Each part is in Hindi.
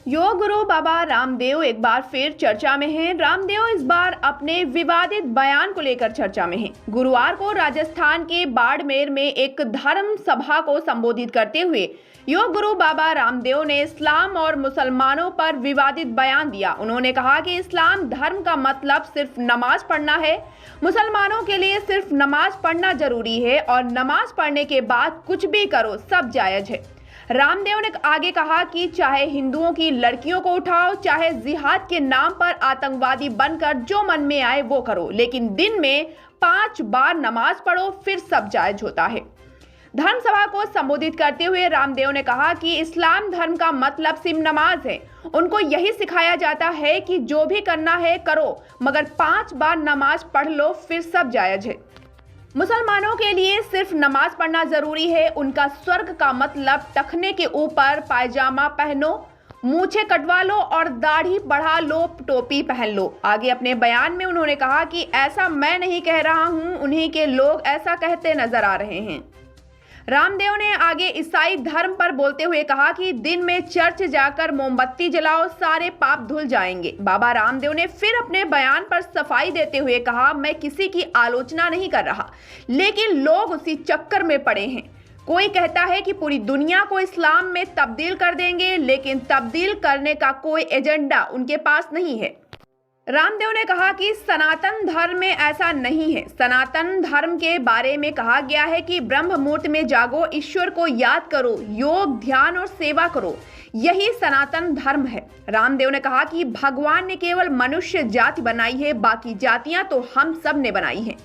योग गुरु बाबा रामदेव एक बार फिर चर्चा में हैं। रामदेव इस बार अपने विवादित बयान को लेकर चर्चा में हैं। गुरुवार को राजस्थान के बाड़मेर में एक धर्म सभा को संबोधित करते हुए योग गुरु बाबा रामदेव ने इस्लाम और मुसलमानों पर विवादित बयान दिया। उन्होंने कहा कि इस्लाम धर्म का मतलब सिर्फ नमाज पढ़ना है, मुसलमानों के लिए सिर्फ नमाज पढ़ना जरूरी है और नमाज पढ़ने के बाद कुछ भी करो सब जायज है। रामदेव ने आगे कहा कि चाहे हिंदुओं की लड़कियों को उठाओ, चाहे जिहाद के नाम पर आतंकवादी बनकर जो मन में आए वो करो, लेकिन दिन में 5 बार नमाज पढ़ो फिर सब जायज होता है। धर्म सभा को संबोधित करते हुए रामदेव ने कहा कि इस्लाम धर्म का मतलब सिर्फ नमाज है। उनको यही सिखाया जाता है कि जो भी करना है करो, मगर 5 बार नमाज पढ़ लो फिर सब जायज है। मुसलमानों के लिए सिर्फ नमाज पढ़ना जरूरी है। उनका स्वर्ग का मतलब टखने के ऊपर पायजामा पहनो, मूछें कटवा लो और दाढ़ी बढ़ा लो, टोपी पहन लो। आगे अपने बयान में उन्होंने कहा कि ऐसा मैं नहीं कह रहा हूं, उन्हीं के लोग ऐसा कहते नजर आ रहे हैं। रामदेव ने आगे ईसाई धर्म पर बोलते हुए कहा कि दिन में चर्च जाकर मोमबत्ती जलाओ, सारे पाप धुल जाएंगे। बाबा रामदेव ने फिर अपने बयान पर सफाई देते हुए कहा, मैं किसी की आलोचना नहीं कर रहा, लेकिन लोग उसी चक्कर में पड़े हैं। कोई कहता है कि पूरी दुनिया को इस्लाम में तब्दील कर देंगे, लेकिन तब्दील करने का कोई एजेंडा उनके पास नहीं है। रामदेव ने कहा कि सनातन धर्म में ऐसा नहीं है। सनातन धर्म के बारे में कहा गया है कि ब्रह्म मुहूर्त में जागो, ईश्वर को याद करो, योग ध्यान और सेवा करो, यही सनातन धर्म है। रामदेव ने कहा कि भगवान ने केवल मनुष्य जाति बनाई है, बाकी जातियां तो हम सब ने बनाई हैं।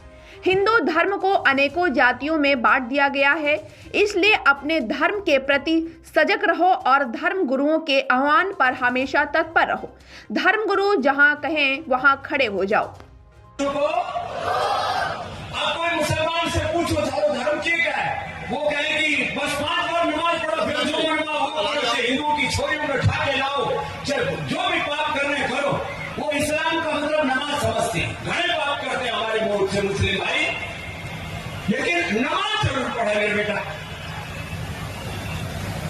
हिंदू धर्म को अनेकों जातियों में बांट दिया गया है, इसलिए अपने धर्म के प्रति सजग रहो और धर्म गुरुओं के आह्वान पर हमेशा तत्पर रहो। धर्म गुरु जहां कहें वहां खड़े हो जाओ। आप कोई मुसलमान से पूछो चारो धर्म क्या है, वो कहेगी बस 5 बार नमाज पढ़ो, फिर जो मनवा हो करो, हिंदुओं की छोरियों में उठा के लाओ, जो भी पाप करने करो। वो इस्लाम का मतलब नमाज समझते हैं। घने पाप करते हैं हमारे मुल्क से मुस्लिम भाई, लेकिन नमाज जरूर पढ़े मेरे बेटा,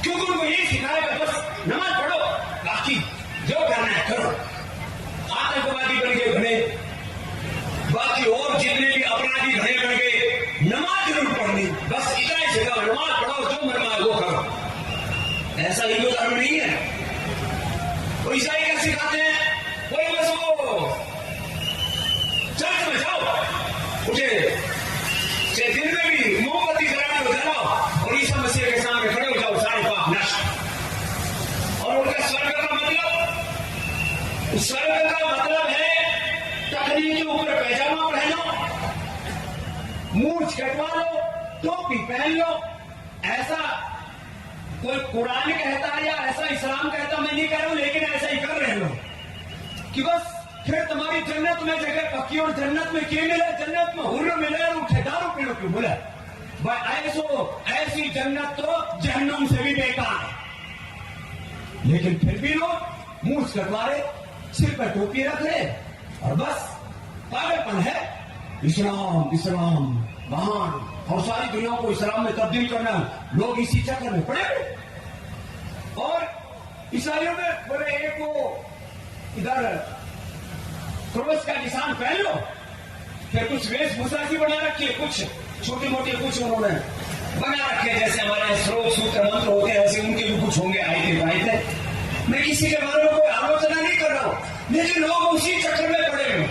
क्योंकि उनको यही सिखाएगा बस नमाज पढ़ो, बाकी जो करना है करो। आतंकवादी बन गए घने, बाकी और जितने भी अपराधी घने बन गए, नमाज जरूर पढ़नी, बस इतना ही सिखाओ, नमाज पढ़ो, जो मनवा वो करो। ऐसा हिंदू धर्म नहीं है। वो ईसाई क्या सिखाते हैं, कोई बस वो चर्च में जाओ, उठे दिन में भी मोमबत्ती जलाने को जलाओ और ईसा मसीह के सामने खड़े हो जाओ, सारे पाप नष्ट। और उनका स्वर्ग का मतलब है टखनी के ऊपर पैजामा पहनो, मूंछ कटवा लो, टोपी पहन लो। ऐसा कोई कुरान कहता है या ऐसा इस्लाम कहता, मैं नहीं कह रहा हूं, लेकिन ऐसा ही कर रहे हो कि बस फिर तुम्हारी जन्नत में जगह पक्की। और जन्नत में क्या मिले, जन्नत में हुर्र मिले और ठेदारों पीड़ों क्यों मिले। ऐसी जन्नत तो जहन्नुम से भी बेकार है। लेकिन फिर भी लोग मुंह कटवा रहे, सिर पर टोपी रख रहे और बस पागलपन है। इस्लाम इस्लाम महान, और सारी दुनिया को इस्लाम में तब्दील करना, लोग इसी चक्कर में पड़े। और ईसाइयों में बोले एक को इधर क्रॉस का निशान पहन लो, फिर कुछ वेशभूषा सी बना रखी है, कुछ छोटे मोटे कुछ उन्होंने बना रखे, जैसे हमारे स्रोत सूत्र मंत्र होते हैं, ऐसे उनके भी कुछ होंगे आयते। मैं किसी के बारे में कोई आलोचना नहीं कर रहा हूं, लेकिन लोग उसी चक्कर में पड़े हुए।